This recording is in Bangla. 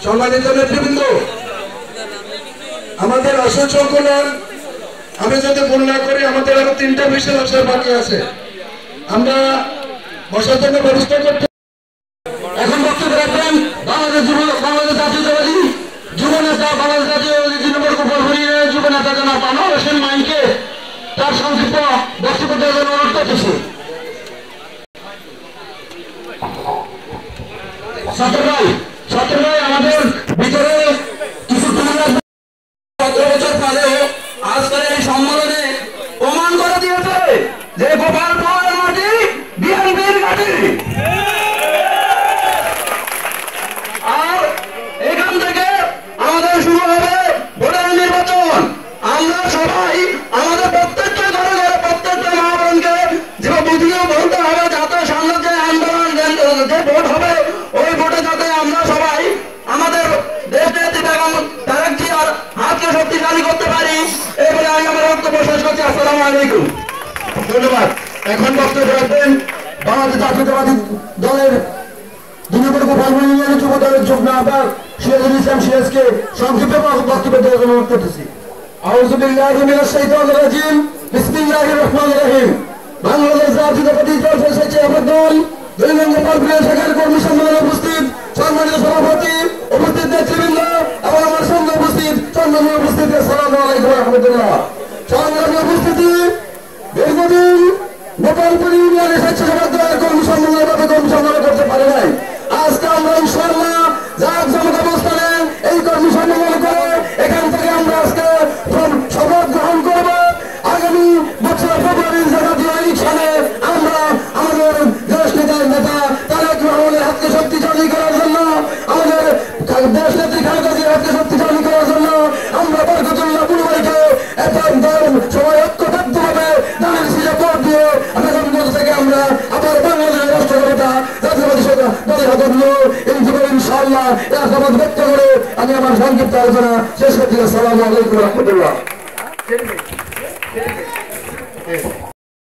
সম্মানিত নেতৃবৃন্দ, আমাদের আসল সংকলন আমি যদি ভুল না করি আমাদের আরো 3টা বিষয় আসার বাকি আছে। আমরা বসার জন্য ব্যবস্থা করতে এখন বক্তব্য রাখবেন বাংলাদেশ জাতীয়তাবাদী যুব নেতা, বাংলাদেশ জাতীয়তাবাদী 3 নম্বর কুপরপুরের যুব নেতা জনাব আনোয়ার হোসেন মাইকে তার সংক্ষিপ্ত বক্তব্য দেওয়ার জন্য অনুরোধ করতেছি। ছাত্র ভাই আমাদের ভিতরে কিছু 17 বছর পরেও আজকের এই সম্মেলনে প্রমাণ করে দিয়েছে যে গোপালপুরের মাটি বিএনপির মাটি। আর এখান থেকে আমাদের শুরু হবে ভোটের নির্বাচন। আমরা সবাই আমাদের প্রত্যেকটা ঘরে ঘরে প্রত্যেকটা মা বোনকে যে বুঝিয়ে বলতে হবে যাতে সামনে যে আন্দোলন যে ভোট হবে ওই ভোটে যাতে আমরা সবাই আমাদের দেশ নেত্রী বেগম তারেক জিয়ার হাতকে শক্তিশালী করতে পারি। এই বলে আমি আমার বক্তব্য শেষ করছি। আসসালামু আলাইকুম, ধন্যবাদ। এখন বক্তব্য রাখবেন বাংলাদেশ জাতীয়তাবাদী দলের 2 নম্বর গোপালপুর ইউনিয়নের যুব দলের যুগ্ম আহ্বায়ক সিরাজুল ইসলাম সিরাজকে সংক্ষিপ্ত বক্তব্য দেওয়ার জন্য অনুরোধ করতেছি। আউযু বিল্লাহি মিনাশ শাইতানির রাজিম, বিসমিল্লাহির রহমানির রহিম। বাংলাদেশ জাতীয়তাবাদী দল দল 2 নম্বর গোপালপুর শাখার কর্মী সম্মেলনে উপস্থিত সম্মানিত সভাপতি, উপস্থিত নেতৃবৃন্দ এবং আমার সঙ্গে উপস্থিত সম্মানীয় উপস্থিতি, আসসালামু আলাইকুম ওয়া রাহমাতুল্লাহ। সংগ্রামী উপস্থিতি, দীর্ঘদিন গোপালপুর ইউনিয়নের স্বেচ্ছাসেবক দলের কর্মী সম্মেলন করতে পারে নাই। আজকে আমরা ইনশাআল্লাহ জাঁকজমক অবস্থানে এই কর্মী সম্মেলন করে এখান থেকে আমরা আজকে শপথ গ্রহণ করব। আগামী বছর ফেব্রুয়ারির জাতীয় ইলেকশনে আমরা আমাদের দেশ নেতা তারেক রহমানের হাতকে শক্তিশালী করার জন্য, আমাদের দেশ নেত্রী খালেদা জিয়ার হাতকে শক্তিশালী করার জন্য আমরা বরকতুল্লাহ বুলবাইকে সবাই ঐক্যবদ্ধভাবে দানের সিজে ভোট দিয়ে আগামী থেকে আমরা আবার বাংলাদেশের রাষ্ট্র ক্ষমতা জাতীয়বাদী দলের হাতে নিয়ে এই জীবনে ইনশাআল্লাহ আশাবাদ ব্যক্ত করে আমি আমার সংক্ষিপ্ত আলোচনা শেষ করছি। আসসালামু আলাইকুম ওয়া রাহমাতুল্লাহ।